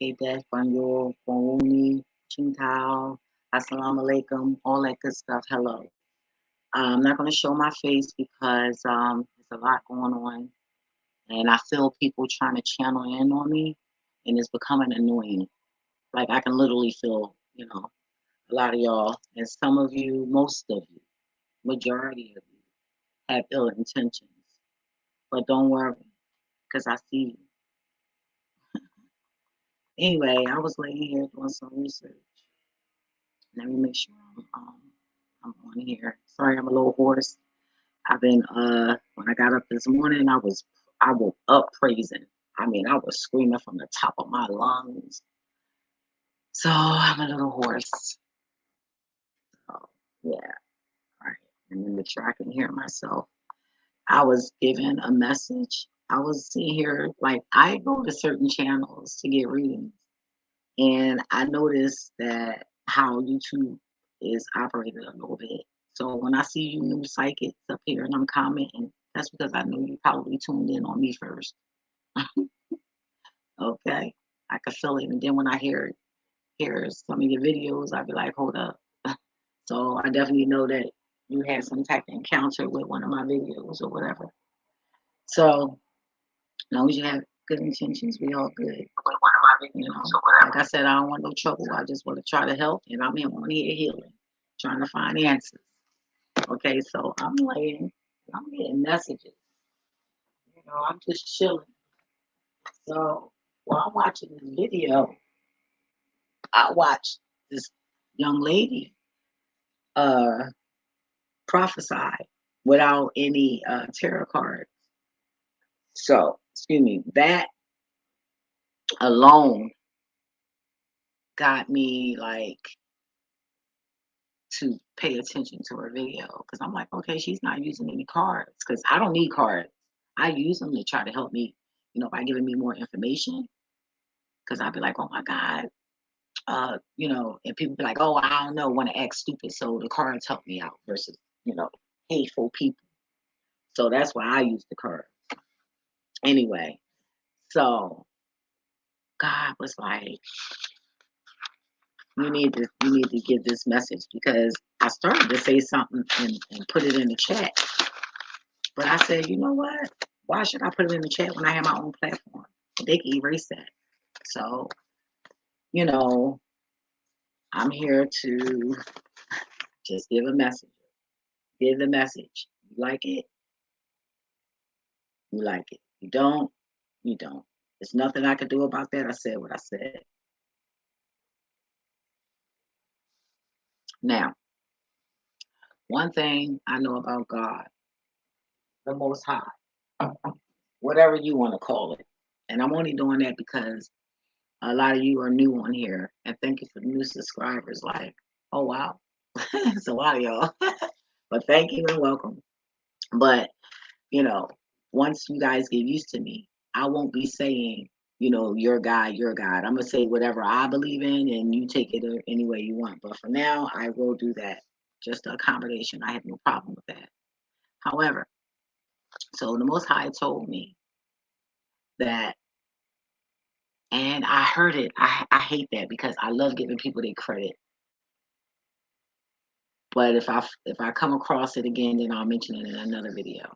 Neke Death, Banyo, Boni, Chintao, Assalamu alaikum, all that good stuff. Hello. I'm not going to show my face because there's a lot going on, and I feel people trying to channel in on me, and it's becoming annoying. Like I can literally feel, a lot of y'all, and some of you, most of you, majority of you, have ill intentions. But don't worry, because I see you. Anyway, I was laying here doing some research. Let me make sure I'm on here. Sorry, I'm a little hoarse. I've been when I got up this morning, I woke up praising. I mean, I was screaming from the top of my lungs. So I'm a little hoarse. So yeah, all right. And then make sure I can hear myself. I was given a message. I was seeing here, like I go to certain channels to get readings, and I noticed that how YouTube is operated a little bit. So when I see you new psychics up here and I'm commenting, that's because I know you probably tuned in on me first. Okay, I could feel it, and then when I hear some of your videos, I'd be like, hold up. So I definitely know that you had some type of encounter with one of my videos or whatever. So as long as you have good intentions, we all good. Like I said, I don't want no trouble. I just want to try to help, and I'm on here healing, trying to find answers. Okay, so I'm getting messages. I'm just chilling. So while I'm watching this video, I watched this young lady uh prophesy without any tarot cards. So, excuse me, that alone got me like to pay attention to her video because I'm like, okay, she's not using any cards because I don't need cards. I use them to try to help me, by giving me more information. Because I'd be like, oh my God, and people be like, oh, I don't know, want to act stupid. So the cards help me out versus, hateful people. So that's why I use the cards. Anyway, so God was like, you need to give this message because I started to say something and put it in the chat. But I said, you know what? Why should I put it in the chat when I have my own platform? They can erase that. So, you know, I'm here to just give a message. Give the message. You like it? You like it. You don't? You don't. There's nothing I could do about that. I said what I said. Now, one thing I know about God, the Most High, whatever you want to call it. And I'm only doing that because a lot of you are new on here. And thank you for the new subscribers. Like, oh, wow. It's a lot of y'all. But thank you and welcome. But, once you guys get used to me, I won't be saying, your God, your God. I'm going to say whatever I believe in and you take it any way you want. But for now, I will do that. Just a accommodation. I have no problem with that. However, so the Most High told me that, and I heard it. I hate that because I love giving people their credit. But if I come across it again, then I'll mention it in another video.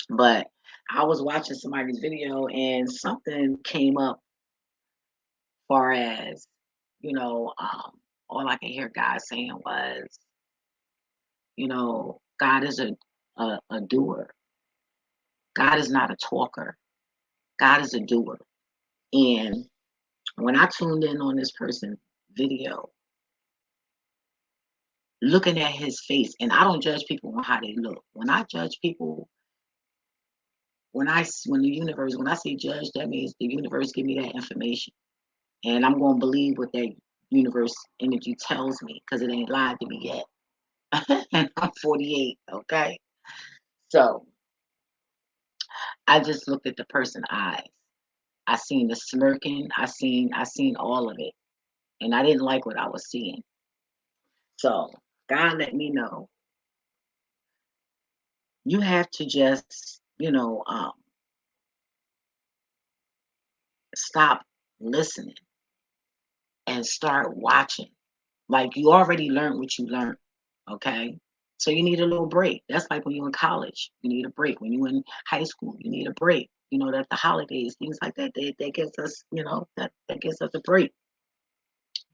But I was watching somebody's video and something came up far as, all I could hear guys saying was, God is a doer. God is not a talker. God is a doer. And when I tuned in on this person's video, looking at his face, and I don't judge people on how they look. When I judge people, when I say judge, that means the universe give me that information, and I'm gonna believe what that universe energy tells me because it ain't lied to me yet. And I'm 48, okay. So I just looked at the person's eyes. I seen the smirking. I seen all of it, and I didn't like what I was seeing. So God let me know you have to just, stop listening. and start watching. Like, you already learned what you learned, okay? So you need a little break. That's like when you're in college, you need a break. When you're in high school, you need a break. You know, that the holidays, things like that, that gives us, that gives us a break.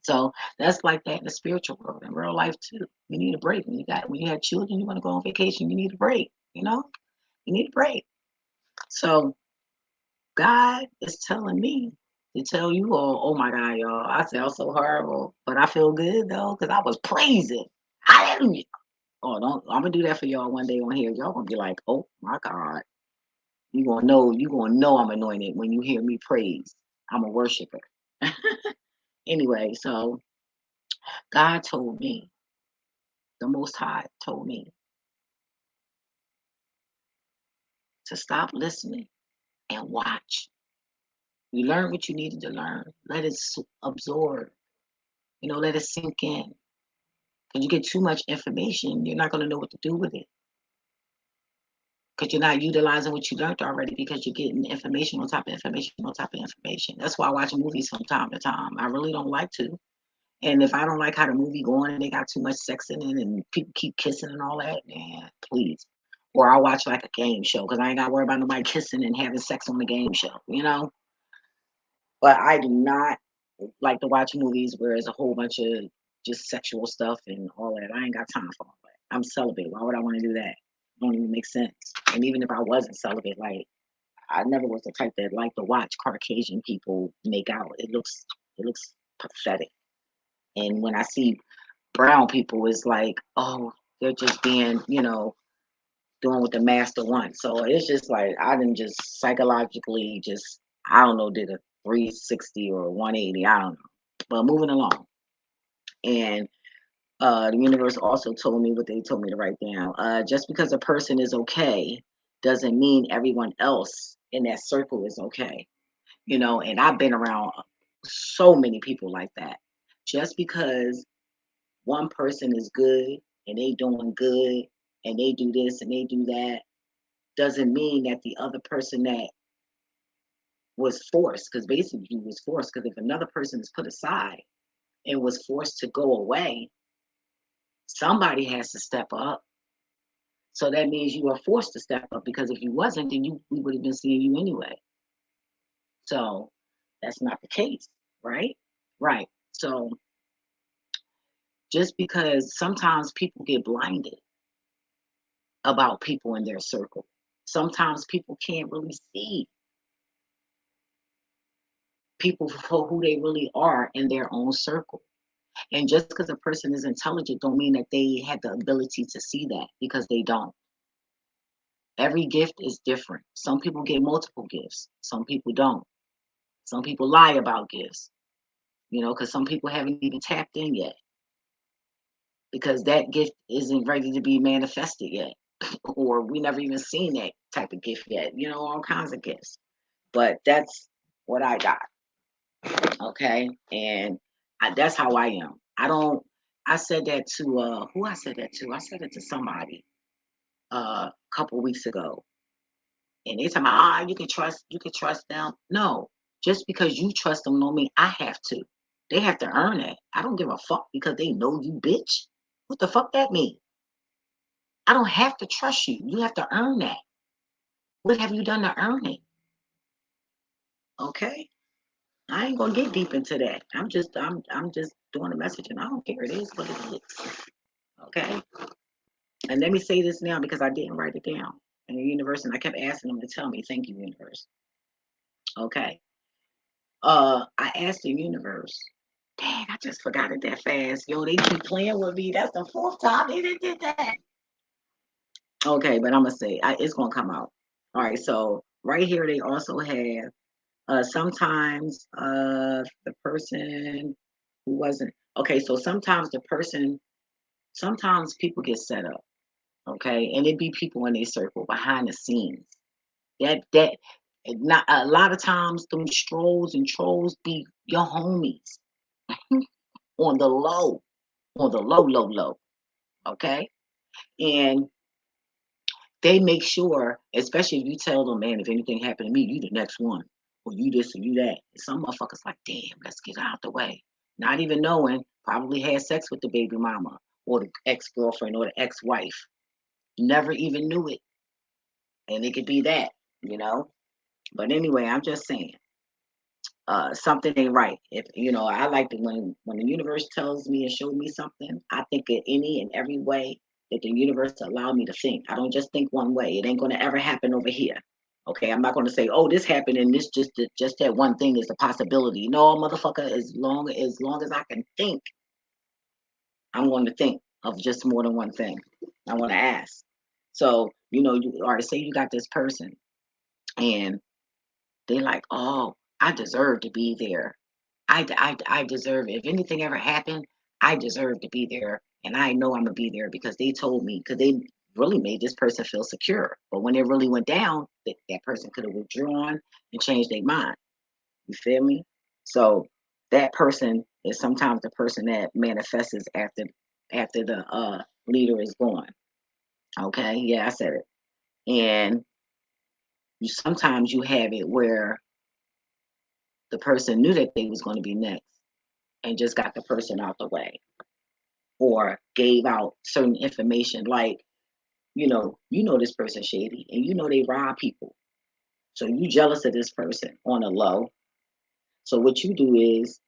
So that's like that in the spiritual world, in real life too. You need a break. When you have children, you want to go on vacation, you need a break, you need a break. So God is telling me to tell you all, oh my God, y'all, I sound so horrible, but I feel good though, because I was praising. Hallelujah. Oh, don't I'm gonna do that for y'all one day on here. Y'all gonna be like, oh my God. You gonna know I'm anointed when you hear me praise. I'm a worshiper. Anyway, so God told me, the Most High told me to stop listening and watch. You learn what you needed to learn. Let it absorb. Let it sink in. Because you get too much information, you're not going to know what to do with it. Because you're not utilizing what you learned already, because you're getting information on top of information on top of information. That's why I watch movies from time to time. I really don't like to. And if I don't like how the movie going and they got too much sex in it and people keep kissing and all that, man, please. Or I watch like a game show because I ain't got to worry about nobody kissing and having sex on the game show. But I do not like to watch movies where there's a whole bunch of just sexual stuff and all that. I ain't got time for all that. I'm celibate. Why would I want to do that? Don't even make sense. And even if I wasn't celibate, like, I never was the type that liked to watch Caucasian people make out. It looks pathetic. And when I see brown people, it's like, oh, they're just being, doing what the master wants. So it's just like I didn't just psychologically just, I don't know, did a 360 or 180. I don't know. But moving along. And the universe also told me what they told me to write down. Just because a person is okay doesn't mean everyone else in that circle is okay. And I've been around so many people like that. Just because one person is good and they doing good and they do this and they do that doesn't mean that the other person that was forced, because basically he was forced, because if another person is put aside and was forced to go away, somebody has to step up. So that means you are forced to step up, because if you wasn't, then we would have been seeing you anyway. So that's not the case, right? Right. So just because sometimes people get blinded about people in their circle, sometimes people can't really see people for who they really are in their own circle. And just because a person is intelligent don't mean that they have the ability to see that, because they don't. Every gift is different. Some people get multiple gifts. Some people don't. Some people lie about gifts, because some people haven't even tapped in yet, because that gift isn't ready to be manifested yet. Or we never even seen that type of gift yet, all kinds of gifts. But that's what I got. Okay. And that's how I am. I said that to, who I said that to? I said it to somebody a couple weeks ago. And they tell me, you can trust them. No, just because you trust them don't mean I have to. They have to earn it. I don't give a fuck because they know you, bitch. What the fuck that mean? I don't have to trust you. You have to earn that. What have you done to earn it? Okay. I ain't gonna get deep into that. I'm just doing a message, and I don't care. It is what it is. Okay. And let me say this now, because I didn't write it down. And the universe, and I kept asking them to tell me, thank you, universe. Okay. I asked the universe. Dang, I just forgot it that fast. Yo, they keep playing with me. That's the fourth time they did that. Okay, but I'm gonna say it's gonna come out. All right, so right here they also have sometimes the person who wasn't okay. So sometimes people get set up. Okay, and it be people in their circle behind the scenes. That not a lot of times them strolls and trolls be your homies on the low, low. Okay, and they make sure, especially if you tell them, man, if anything happened to me, you the next one, or you this or you that. And some motherfuckers like, damn, let's get out the way. not even knowing, probably had sex with the baby mama or the ex-girlfriend or the ex-wife. Never even knew it. And it could be that, you know. But anyway, I'm just saying, something ain't right. If I like to when the universe tells me and shows me something, I think in any and every way that the universe allow me to think. I don't just think one way. It ain't gonna ever happen over here. Okay, I'm not gonna say, oh, this happened and this just that one thing is a possibility. No, motherfucker, as long as I can think, I'm going to think of just more than one thing. I want to ask. So, you or to say you got this person and they like, oh, I deserve to be there. I deserve it. If anything ever happened, I deserve to be there. And I know I'm going to be there because they told me, because they really made this person feel secure. But when it really went down, that person could have withdrawn and changed their mind. You feel me? So that person is sometimes the person that manifests after the leader is gone. Okay, yeah, I said it. And sometimes you have it where the person knew that they was going to be next and just got the person out the way or gave out certain information like this person shady and they rob people, so you jealous of this person on a low. So what you do is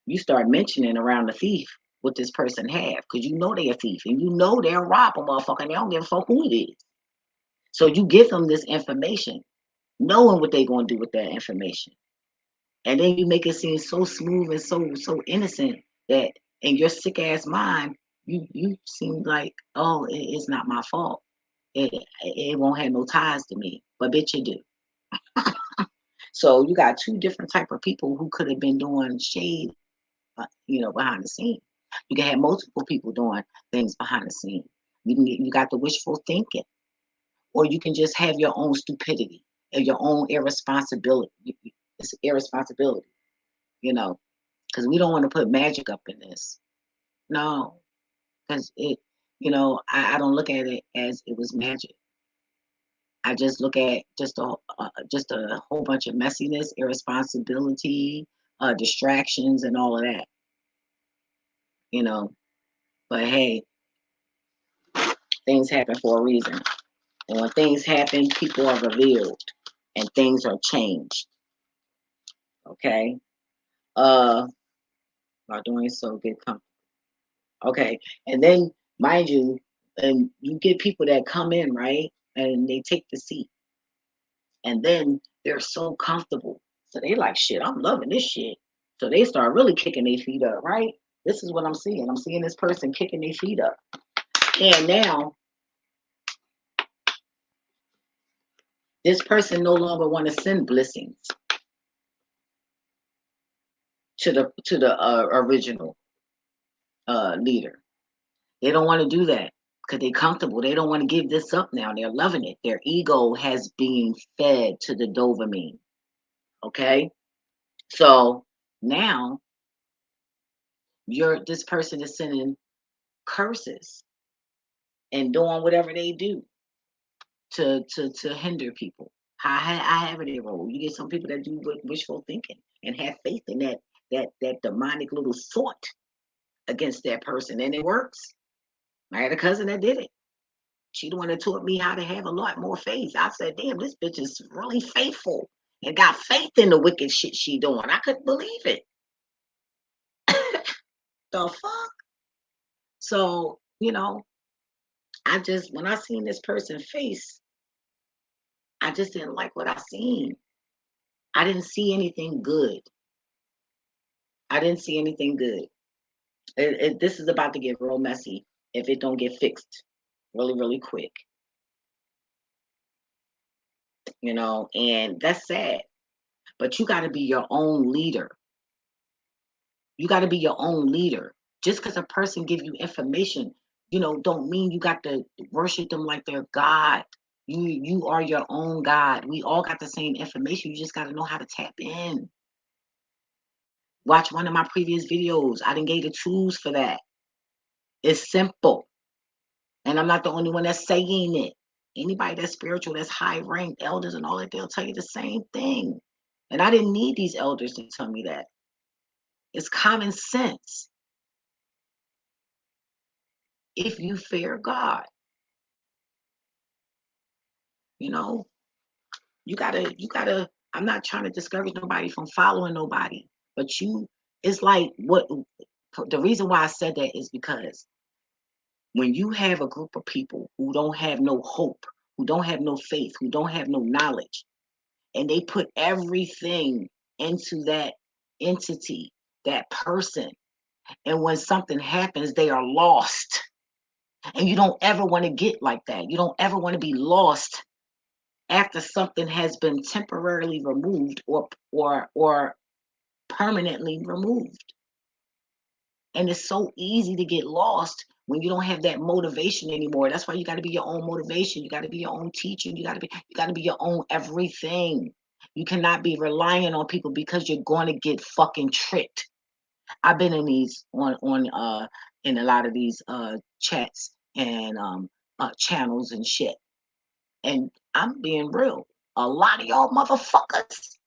you start mentioning around the thief what this person have, because they're a thief and they'll rob a motherfucker and they don't give a fuck who it is. So you give them this information knowing what they're going to do with that information. And then you make it seem so smooth and so innocent that in your sick ass mind, you seem like, oh, it's not my fault. It won't have no ties to me. But bitch, you do. So you got two different type of people who could have been doing shade, behind the scene. You can have multiple people doing things behind the scene. You got the wishful thinking, or you can just have your own stupidity and your own irresponsibility. It's irresponsibility, because we don't want to put magic up in this. No, because I don't look at it as it was magic. I just look at just a whole bunch of messiness, irresponsibility, distractions, and all of that. You know, but hey, things happen for a reason, and when things happen, people are revealed, and things are changed. Okay, by doing so, get comfortable. Okay, and then mind you, and you get people that come in right, and they take the seat, and then they're so comfortable, so they like shit. I'm loving this shit. So they start really kicking their feet up, right? This is what I'm seeing. I'm seeing this person kicking their feet up, and now this person no longer want to send blessings to the original leader. They don't want to do that because they're comfortable. They don't want to give this up now. They're loving it. Their ego has been fed to the dopamine. Okay, so now this person is sending curses and doing whatever they do to hinder people. I have it a role. You get some people that do wishful thinking and have faith in that demonic little thought against that person, and it works. I had a cousin that did it. She the one that taught me how to have a lot more faith. I said, damn, this bitch is really faithful and got faith in the wicked shit she doing. I couldn't believe it. The fuck? So, when I seen this person face, I just didn't like what I seen. I didn't see anything good. I didn't see anything good. This is about to get real messy if it don't get fixed really, really quick, and that's sad. But you got to be your own leader. You got to be your own leader. Just because a person give you information, don't mean you got to worship them like they're God. You are your own God. We all got the same information. You just got to know how to tap in. Watch one of my previous videos. I didn't give the tools for that. It's simple. And I'm not the only one that's saying it. Anybody that's spiritual, that's high ranked, elders and all that, they'll tell you the same thing. And I didn't need these elders to tell me that. It's common sense. If you fear God, you know, you gotta, I'm not trying to discourage nobody from following nobody, but it's like what the reason why I said that is because when you have a group of people who don't have no hope, who don't have no faith, who don't have no knowledge, and they put everything into that entity, that person, and when something happens, they are lost. And you don't ever want to get like that. You don't ever want to be lost after something has been temporarily removed or permanently removed. And it's so easy to get lost when you don't have that motivation anymore. That's why you got to be your own motivation. You got to be your own teacher. You got to be your own everything. You cannot be relying on people because you're going to get fucking tricked. I've been in these on in a lot of these chats and channels and shit. And I'm being real. A lot of y'all motherfuckers,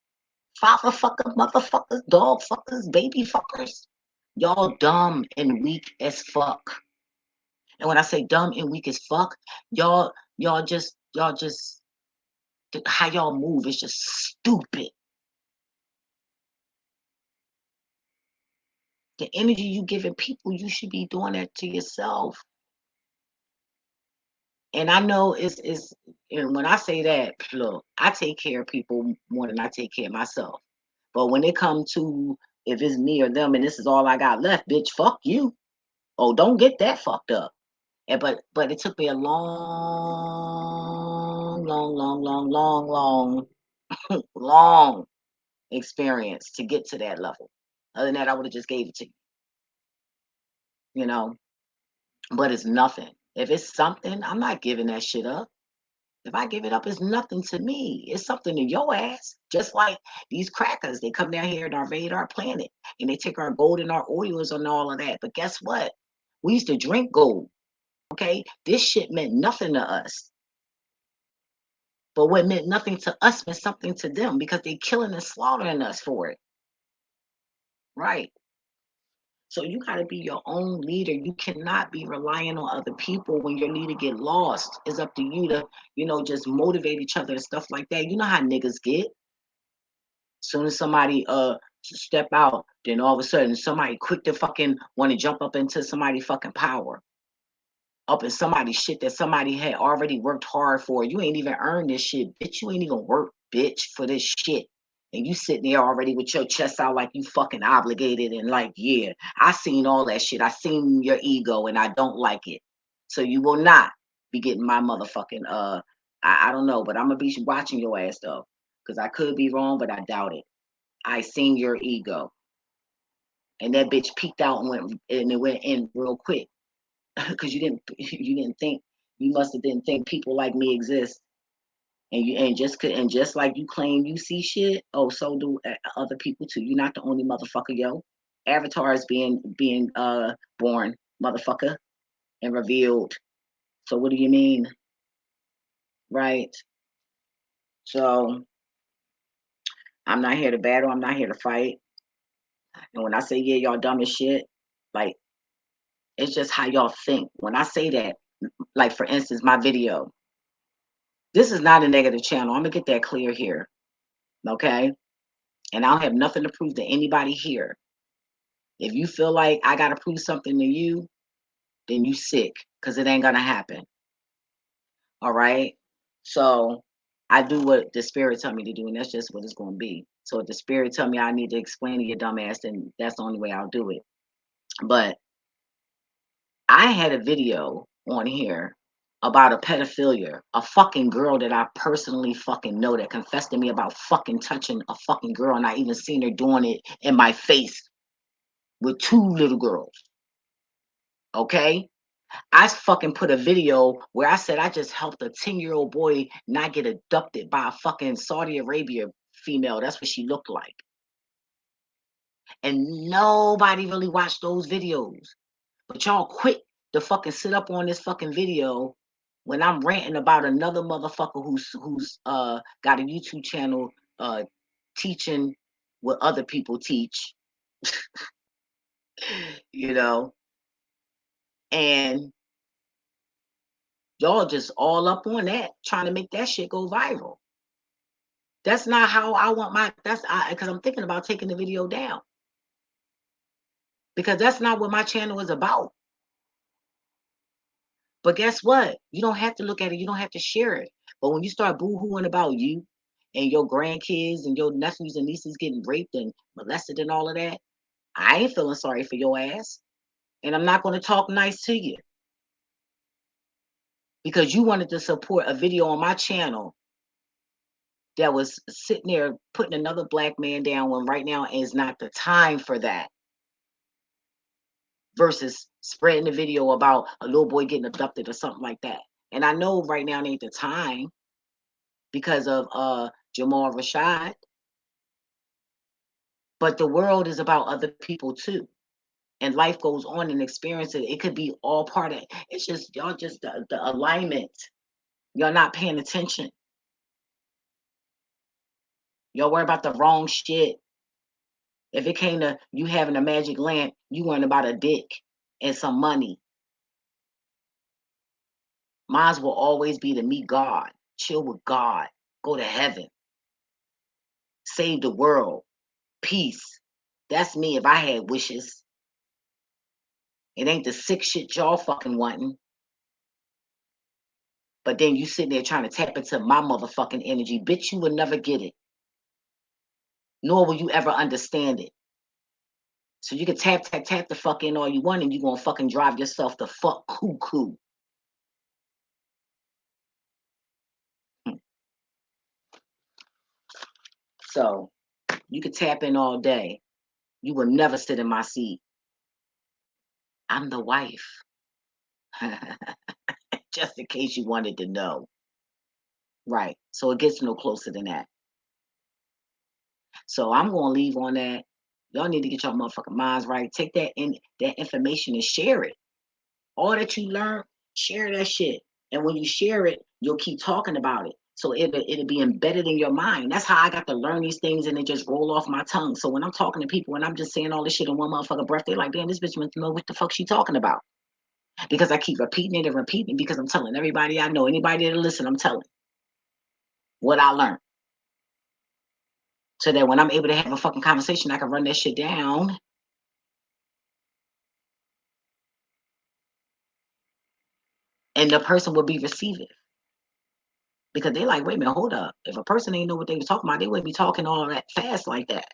father fucker, motherfuckers, dog fuckers, baby fuckers, y'all dumb and weak as fuck. And when I say dumb and weak as fuck, y'all just how y'all move is just stupid. The energy you giving people, you should be doing that to yourself. And I know it's and when I say that, look, I take care of people more than I take care of myself. But when it comes to if it's me or them and this is all I got left, bitch, fuck you. Oh, don't get that fucked up. And but it took me a long, long experience to get to that level. Other than that, I would have just gave it to you know. But it's nothing. If it's something, I'm not giving that shit up. If I give it up, it's nothing to me. It's something to your ass. Just like these crackers, they come down here and invade our planet and they take our gold and our oils and all of that. But guess what? We used to drink gold. Okay. This shit meant nothing to us. But what meant nothing to us meant something to them because they killing and slaughtering us for it. Right. So you got to be your own leader. You cannot be relying on other people when your leader get lost. It's up to you to, just motivate each other and stuff like that. You know how niggas get. Soon as somebody step out, then all of a sudden somebody quick to fucking want to jump up into somebody fucking power. Up in somebody's shit that somebody had already worked hard for. You ain't even earned this shit, bitch. You ain't even work, bitch, for this shit. And you sitting there already with your chest out like you fucking obligated and like, yeah, I seen all that shit. I seen your ego and I don't like it. So you will not be getting my motherfucking I don't know, but I'm gonna be watching your ass though. Cause I could be wrong, but I doubt it. I seen your ego. And that bitch peeked out and it went in real quick. Because you didn't think, you must have didn't think people like me exist. And just like you claim you see shit, oh, so do other people too. You're not the only motherfucker, yo. Avatar is being born, motherfucker, and revealed. So what do you mean? Right? So I'm not here to battle, I'm not here to fight. And when I say yeah, y'all dumb as shit, like it's just how y'all think. When I say that, like for instance, my video, this is not a negative channel. I'm gonna get that clear here. Okay? And I don't have nothing to prove to anybody here. If you feel like I gotta prove something to you, then you sick, because it ain't gonna happen. All right. So I do what the spirit tell me to do, and that's just what it's gonna be. So if the spirit tell me I need to explain to your dumb ass, then that's the only way I'll do it. But I had a video on here about a pedophilia, a fucking girl that I personally fucking know that confessed to me about fucking touching a fucking girl, and I even seen her doing it in my face with two little girls. Okay? I fucking put a video where I said I just helped a 10-year-old boy not get abducted by a fucking Saudi Arabia female. That's what she looked like. And nobody really watched those videos. But y'all quick to fucking sit up on this fucking video when I'm ranting about another motherfucker who's got a YouTube channel teaching what other people teach. you know, and y'all just all up on that, trying to make that shit go viral. That's not how I want my, because I'm thinking about taking the video down. Because that's not what my channel is about. But guess what? You don't have to look at it. You don't have to share it. But when you start boo-hooing about you and your grandkids and your nephews and nieces getting raped and molested and all of that, I ain't feeling sorry for your ass. And I'm not going to talk nice to you because you wanted to support a video on my channel that was sitting there putting another black man down when right now is not the time for that. Versus spreading the video about a little boy getting abducted or something like that. And I know right now ain't the time because of Jamal Rashad, but the world is about other people too. And life goes on and experiences. It could be all part of it. It's just y'all just the alignment. Y'all not paying attention. Y'all worry about the wrong shit. If it came to you having a magic lamp, you worrying about a dick and some money. Mine will always be to meet God, chill with God, go to heaven, save the world, peace. That's me if I had wishes. It ain't the sick shit y'all fucking wanting. But then you sitting there trying to tap into my motherfucking energy. Bitch, you will never get it. Nor will you ever understand it. So you can tap the fuck in all you want and you're going to fucking drive yourself the fuck cuckoo. So you can tap in all day. You will never sit in my seat. I'm the wife. Just in case you wanted to know. Right. So it gets no closer than that. So I'm going to leave on that. Y'all need to get your motherfucking minds right. Take that information and share it. All that you learn, share that shit. And when you share it, you'll keep talking about it. So it'll be embedded in your mind. That's how I got to learn these things and they just roll off my tongue. So when I'm talking to people and I'm just saying all this shit in one motherfucking breath, they're like, damn, this bitch wants to know what the fuck she talking about. Because I keep repeating it and repeating it because I'm telling everybody I know, anybody that listen, I'm telling what I learned. So that when I'm able to have a fucking conversation, I can run that shit down. And the person will be receiving. Because they're like, wait a minute, hold up. If a person ain't know what they was talking about, they wouldn't be talking all that fast like that.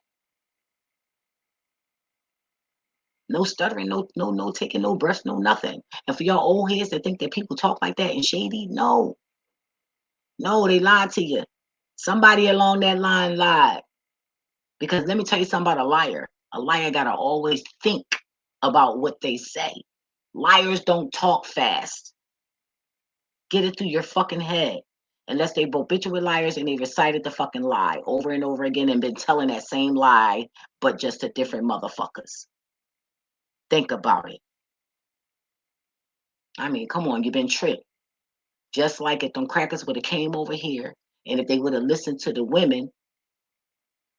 No stuttering, no taking no breaths, no nothing. And for y'all old heads that think that people talk like that and shady, no. No, they lied to you. Somebody along that line lied. Because let me tell you something about a liar. A liar gotta always think about what they say. Liars don't talk fast. Get it through your fucking head. Unless they habitual liars and they recited the fucking lie over and over again and been telling that same lie, but just to different motherfuckers. Think about it. I mean, come on, you've been tricked. Just like if them crackers would have came over here and if they would have listened to the women,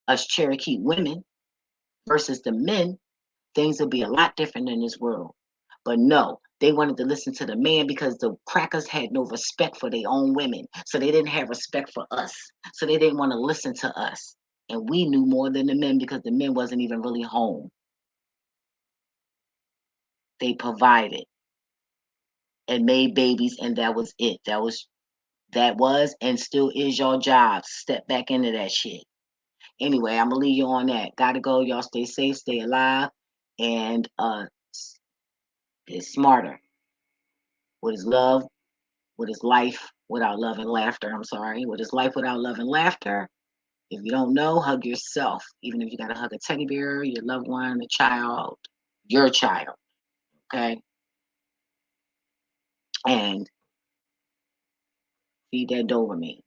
us Cherokee women versus the men, things would be a lot different in this world. But no, they wanted to listen to the man because the crackers had no respect for their own women. So they didn't have respect for us. So they didn't want to listen to us. And we knew more than the men because the men wasn't even really home. They provided and made babies, and that was it. That was and still is your job. Step back into that shit. Anyway, I'm gonna leave you on that. Gotta go. Y'all stay safe, stay alive, and get smarter. What is love? What is life without love and laughter? I'm sorry. What is life without love and laughter? If you don't know, hug yourself. Even if you gotta hug a teddy bear, your loved one, a child, your child. Okay? And feed that Doberman.